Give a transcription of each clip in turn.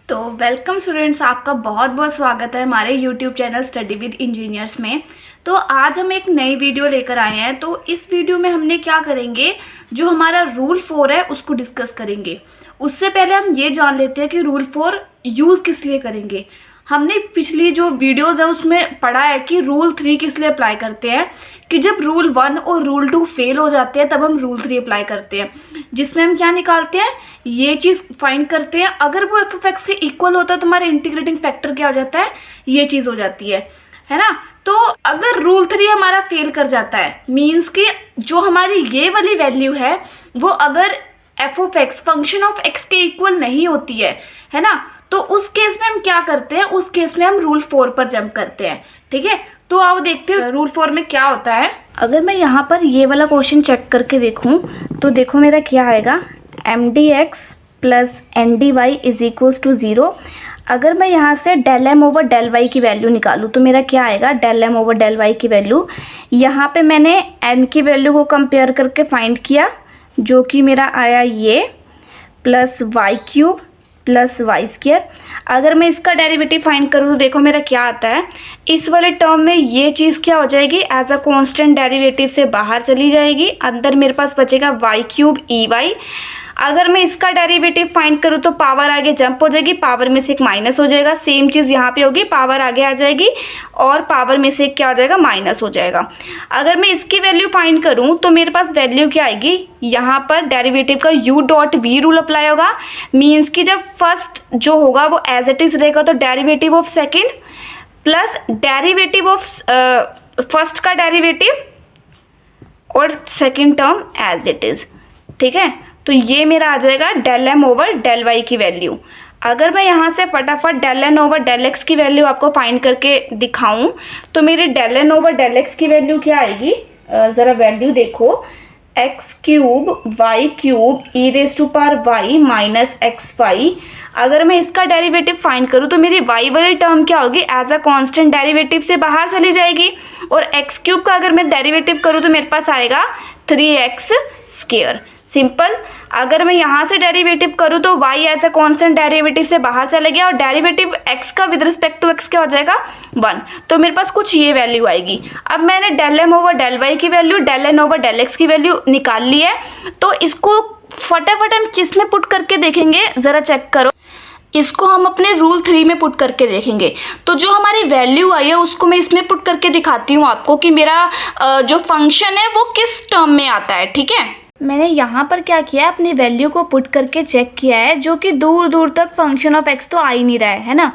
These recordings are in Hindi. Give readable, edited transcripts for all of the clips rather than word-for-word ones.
तो वेलकम स्टूडेंट्स, आपका बहुत बहुत स्वागत है हमारे YouTube channel study with engineers में। तो आज हम एक नई वीडियो लेकर आए हैं। तो इस वीडियो में हमने क्या करेंगे, जो हमारा रूल 4 है उसको डिस्कस करेंगे। उससे पहले हम ये जान लेते हैं कि रूल 4 यूज़ किस लिए करेंगे। हमने पिछली जो वीडियोज़ है उसमें पढ़ा है कि रूल 3 किस लिए अप्लाई करते हैं, कि जब रूल 1 और रूल 2 फेल हो जाते हैं तब हम रूल 3 अप्लाई करते हैं, जिसमें हम क्या निकालते हैं, ये चीज़ फाइंड करते हैं। अगर वो एफ ऑफ एक्स के इक्वल होता है तो हमारा इंटीग्रेटिंग फैक्टर क्या हो जाता है, ये चीज़ हो जाती है ना। तो अगर रूल 3 हमारा फेल कर जाता है, मीन्स कि जो हमारी ये वाली वैल्यू है वो अगर F of x function of x के इक्वल नहीं होती है ना, तो उस केस में हम क्या करते हैं, उस केस में हम रूल 4 पर जंप करते हैं। ठीक है, तो आओ देखते हैं रूल 4 में क्या होता है। अगर मैं यहाँ पर ये वाला क्वेश्चन चेक करके देखूँ तो देखो मेरा क्या आएगा, m d x plus n d y is equals to 0। अगर मैं यहाँ से del M over del Y की वैल्यू निकालूँ तो मेरा क्या आएगा, del M over del Y की वैल्यू। यहाँ पे मैंने एम की वैल्यू को कंपेयर करके फाइंड किया, जो कि मेरा आया ये plus Y cube plus Y square. अगर मैं इसका डेरिवेटिव फाइंड करूँ तो देखो मेरा क्या आता है, इस वाले टर्म में ये चीज़ क्या हो जाएगी, एज अ कांस्टेंट डेरिवेटिव से बाहर चली जाएगी, अंदर मेरे पास बचेगा वाई क्यूब ई वाई। अगर मैं इसका डेरिवेटिव फाइंड करूँ तो पावर आगे जंप हो जाएगी, पावर में से एक माइनस हो जाएगा, सेम चीज़ यहाँ पे होगी, पावर आगे आ जाएगी और पावर में से एक क्या हो जाएगा, माइनस हो जाएगा। अगर मैं इसकी वैल्यू फाइंड करूँ तो मेरे पास वैल्यू क्या आएगी, यहाँ पर डेरिवेटिव का u dot v rule apply होगा। मीन्स कि जब फर्स्ट जो होगा वो एज इट इज़ रहेगा तो derivative of second plus derivative of first का डेरिवेटिव और second term as it is. ठीक है, तो ये मेरा आ जाएगा del M over del Y की वैल्यू। अगर मैं यहाँ से फटाफट del N over del x की वैल्यू आपको फाइंड करके दिखाऊं तो मेरी del N over del x की वैल्यू क्या आएगी, ज़रा वैल्यू देखो, x cube y cube e raise to power y minus x y. अगर मैं इसका डेरिवेटिव फाइंड करूँ तो मेरी वाई वाली टर्म क्या होगी, एज अ कांस्टेंट डेरिवेटिव से बाहर चली जाएगी, और एक्स क्यूब का अगर मैं डेरिवेटिव करूँ तो मेरे पास आएगा 3x स्क्वायर। सिंपल। अगर मैं यहाँ से डेरिवेटिव करूँ तो y as a constant derivative से बाहर चले गया और डेरिवेटिव x का विद रिस्पेक्ट टू x क्या हो जाएगा, 1। तो मेरे पास कुछ ये वैल्यू आएगी। अब मैंने del M over del Y की value, del N over del x की वैल्यू निकाल ली है, तो इसको फटाफट हम किस में पुट करके देखेंगे, ज़रा चेक करो। इसको हम अपने रूल 3 में पुट करके देखेंगे। तो जो हमारी वैल्यू आई है उसको मैं इसमें पुट करके दिखाती हूँ आपको कि मेरा जो फंक्शन है वो किस टर्म में आता है। ठीक है, मैंने यहाँ पर क्या किया है, अपनी वैल्यू को पुट करके चेक किया है, जो कि दूर दूर तक फंक्शन ऑफ एक्स तो आ ही नहीं रहा है ना।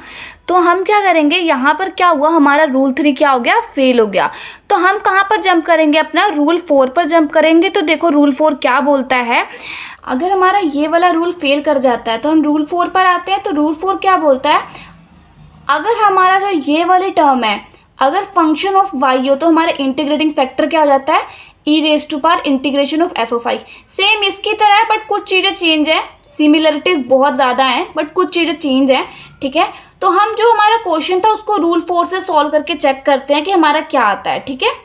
तो हम क्या करेंगे, यहाँ पर क्या हुआ, हमारा रूल 3 क्या हो गया, फेल हो गया। तो हम कहाँ पर जंप करेंगे, अपना रूल 4 पर जंप करेंगे। तो देखो रूल 4 क्या बोलता है, अगर हमारा ये वाला रूल फेल कर जाता है तो हम रूल 4 पर आते हैं। तो रूल 4 क्या बोलता है, अगर हमारा जो ये वाली टर्म है, अगर फंक्शन ऑफ वाई हो तो हमारा इंटीग्रेटिंग फैक्टर क्या हो जाता है, E raise to power integration of F of I. Same इसकी तरह है, बट कुछ चीज़ें चेंज है, सिमिलरिटीज़ बहुत ज़्यादा हैं बट कुछ चीज़ें चेंज हैं। ठीक है, तो हम जो हमारा क्वेश्चन था उसको रूल 4 से सॉल्व करके चेक करते हैं कि हमारा क्या आता है। ठीक है,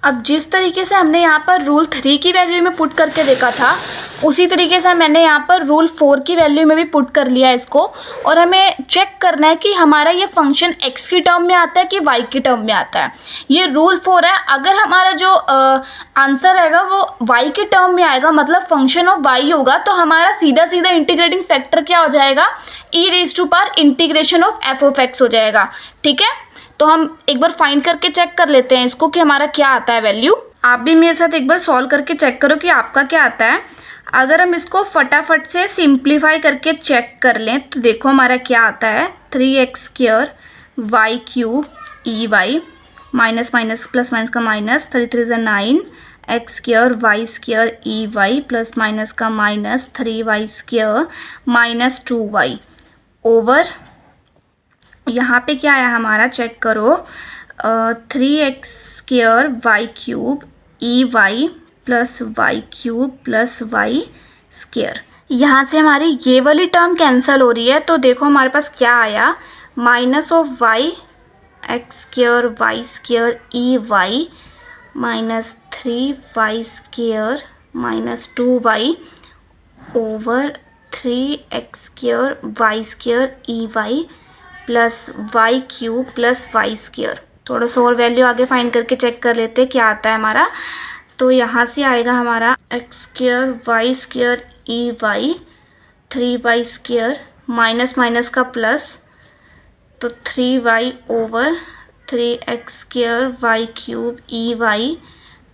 अब जिस तरीके से हमने यहाँ पर रूल 3 की वैल्यू में पुट करके देखा था, उसी तरीके से मैंने यहाँ पर रूल 4 की वैल्यू में भी पुट कर लिया है इसको। और हमें चेक करना है कि हमारा ये फंक्शन x की टर्म में आता है कि y की टर्म में आता है। ये रूल 4 है, अगर हमारा जो आंसर आएगा वो y के टर्म में आएगा, मतलब फंक्शन ऑफ y होगा, तो हमारा सीधा सीधा इंटीग्रेटिंग फैक्टर क्या हो जाएगा, E raise to power integration of F of X हो जाएगा। ठीक है, तो हम एक बार फाइंड करके चेक कर लेते हैं इसको कि हमारा क्या आता है वैल्यू। आप भी मेरे साथ एक बार सॉल्व करके चेक करो कि आपका क्या आता है। अगर हम इसको फटाफट से सिंप्लीफाई करके चेक कर लें तो देखो हमारा क्या आता है, 3x square Y cube E Y minus minus plus minus का minus, 3 3 9 X square Y square ई वाई प्लस माइनस का minus 3y square minus 2y over, यहाँ पे क्या आया हमारा, चेक करो, 3x square Y cube E Y plus Y cube plus Y square. यहाँ से हमारी ये वाली टर्म कैंसिल हो रही है, तो देखो हमारे पास क्या आया, minus of y x square Y square E Y minus 3y square minus 2y over 3x² y² EY plus y³ plus y²। थोड़ा सा और वैल्यू आगे फाइंड करके चेक कर लेते हैं क्या आता है हमारा। तो यहाँ से आएगा हमारा x² y² EY 3y² minus minus का प्लस, तो 3y over 3x² y³ EY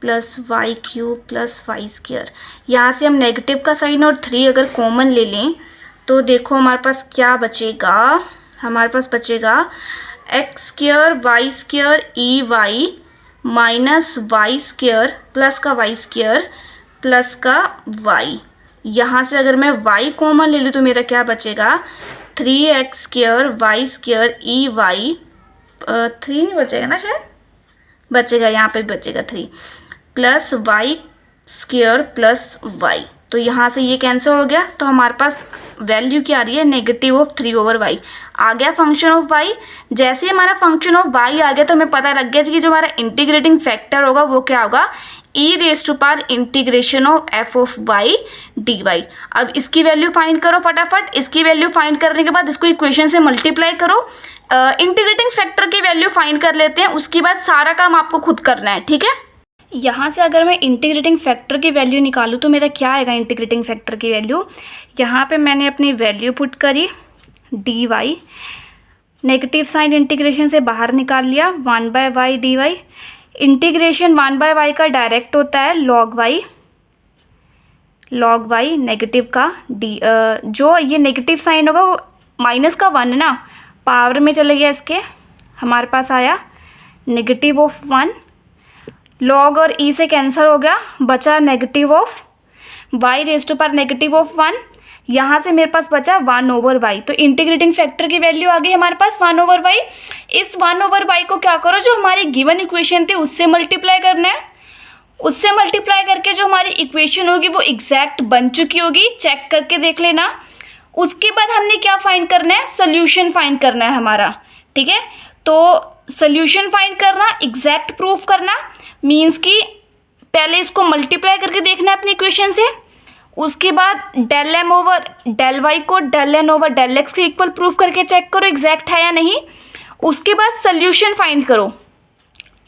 plus y³ plus y²। यहाँ से हम नेगेटिव का साइन और 3 अगर कॉमन ले लें तो देखो हमारे पास क्या बचेगा। हमारे पास बचेगा x² y² EY minus y² plus का y² प्लस का y। यहाँ से अगर मैं y कॉमन ले लूँ तो मेरा क्या बचेगा 3x² y² EY 3 नहीं बचेगा ना, शायद बचेगा, यहाँ पे बचेगा 3 प्लस y² प्लस y। तो यहाँ से ये कैंसिल हो गया, तो हमारे पास वैल्यू क्या आ रही है -3/y आ गया फंक्शन ऑफ y। जैसे ही हमारा फंक्शन ऑफ y आ गया तो हमें पता लग गया कि जो हमारा इंटीग्रेटिंग फैक्टर होगा वो क्या होगा e⁻∫ of f of y dy। अब इसकी वैल्यू फाइंड करो फटाफट। इसकी वैल्यू फाइंड करने के बाद इसको इक्वेशन से मल्टीप्लाई करो। इंटीग्रेटिंग फैक्टर की वैल्यू फाइंड कर लेते हैं, उसके बाद सारा काम आपको खुद करना है, ठीक है। यहाँ से अगर मैं इंटीग्रेटिंग फैक्टर की वैल्यू निकालूँ तो मेरा क्या आएगा इंटीग्रेटिंग फैक्टर की वैल्यू। यहाँ पे मैंने अपनी वैल्यू पुट करी dy, नेगेटिव साइन इंटीग्रेशन से बाहर निकाल लिया 1/y dy। इंटीग्रेशन 1/y का डायरेक्ट होता है log y नेगेटिव का जो ये नेगेटिव साइन होगा वो माइनस का 1 ना, पावर में चले गया इसके, हमारे पास आया -1। लॉग और ई से कैंसिल हो गया, बचा -y⁻⁻1। यहाँ से मेरे पास बचा 1/y। तो इंटीग्रेटिंग फैक्टर की वैल्यू आ गई हमारे पास 1/y। इस 1/y को क्या करो, जो हमारी गिवन इक्वेशन थी उससे मल्टीप्लाई करना है। उससे मल्टीप्लाई करके जो हमारी इक्वेशन होगी वो एग्जैक्ट बन चुकी होगी, चेक करके देख लेना। उसके बाद हमने क्या फाइंड करना है, सोल्यूशन फाइंड करना है हमारा, ठीक है। तो सोल्यूशन फाइंड करना, एग्जैक्ट प्रूफ करना मीन्स कि पहले इसको मल्टीप्लाई करके देखना है अपनी इक्वेशन से, उसके बाद del m over del y को del n over del x के इक्वल प्रूफ करके चेक करो एग्जैक्ट है या नहीं। उसके बाद सोल्यूशन फाइंड करो,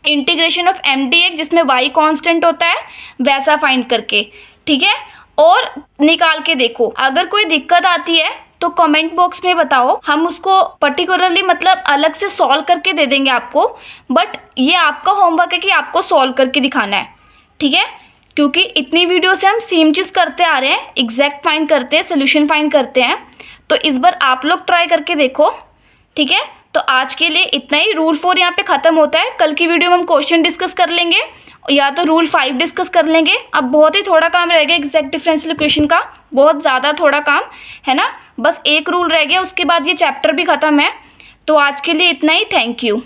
इंटीग्रेशन ऑफ m dx जिसमें y कांस्टेंट होता है वैसा फाइंड करके, ठीक है। और निकाल के देखो, अगर कोई दिक्कत आती है तो कमेंट बॉक्स में बताओ, हम उसको पर्टिकुलरली मतलब अलग से सॉल्व करके दे देंगे आपको। बट ये आपका होमवर्क है कि आपको सॉल्व करके दिखाना है, ठीक है। क्योंकि इतनी वीडियो से हम सेम चीज़ करते आ रहे हैं, एग्जैक्ट फाइंड करते हैं, सोल्यूशन फाइंड करते हैं। तो इस बार आप लोग ट्राई करके देखो, ठीक है। तो आज के लिए इतना ही। रूल 4 यहाँ पे ख़त्म होता है। कल की वीडियो में हम क्वेश्चन डिस्कस कर लेंगे या तो रूल 5 डिस्कस कर लेंगे। अब बहुत ही थोड़ा काम रह गया एग्जैक्ट डिफरेंशियल इक्वेशन का, बहुत ज़्यादा थोड़ा काम है ना, बस एक रूल रह गया, उसके बाद ये चैप्टर भी ख़त्म है। तो आज के लिए इतना ही। Thank you.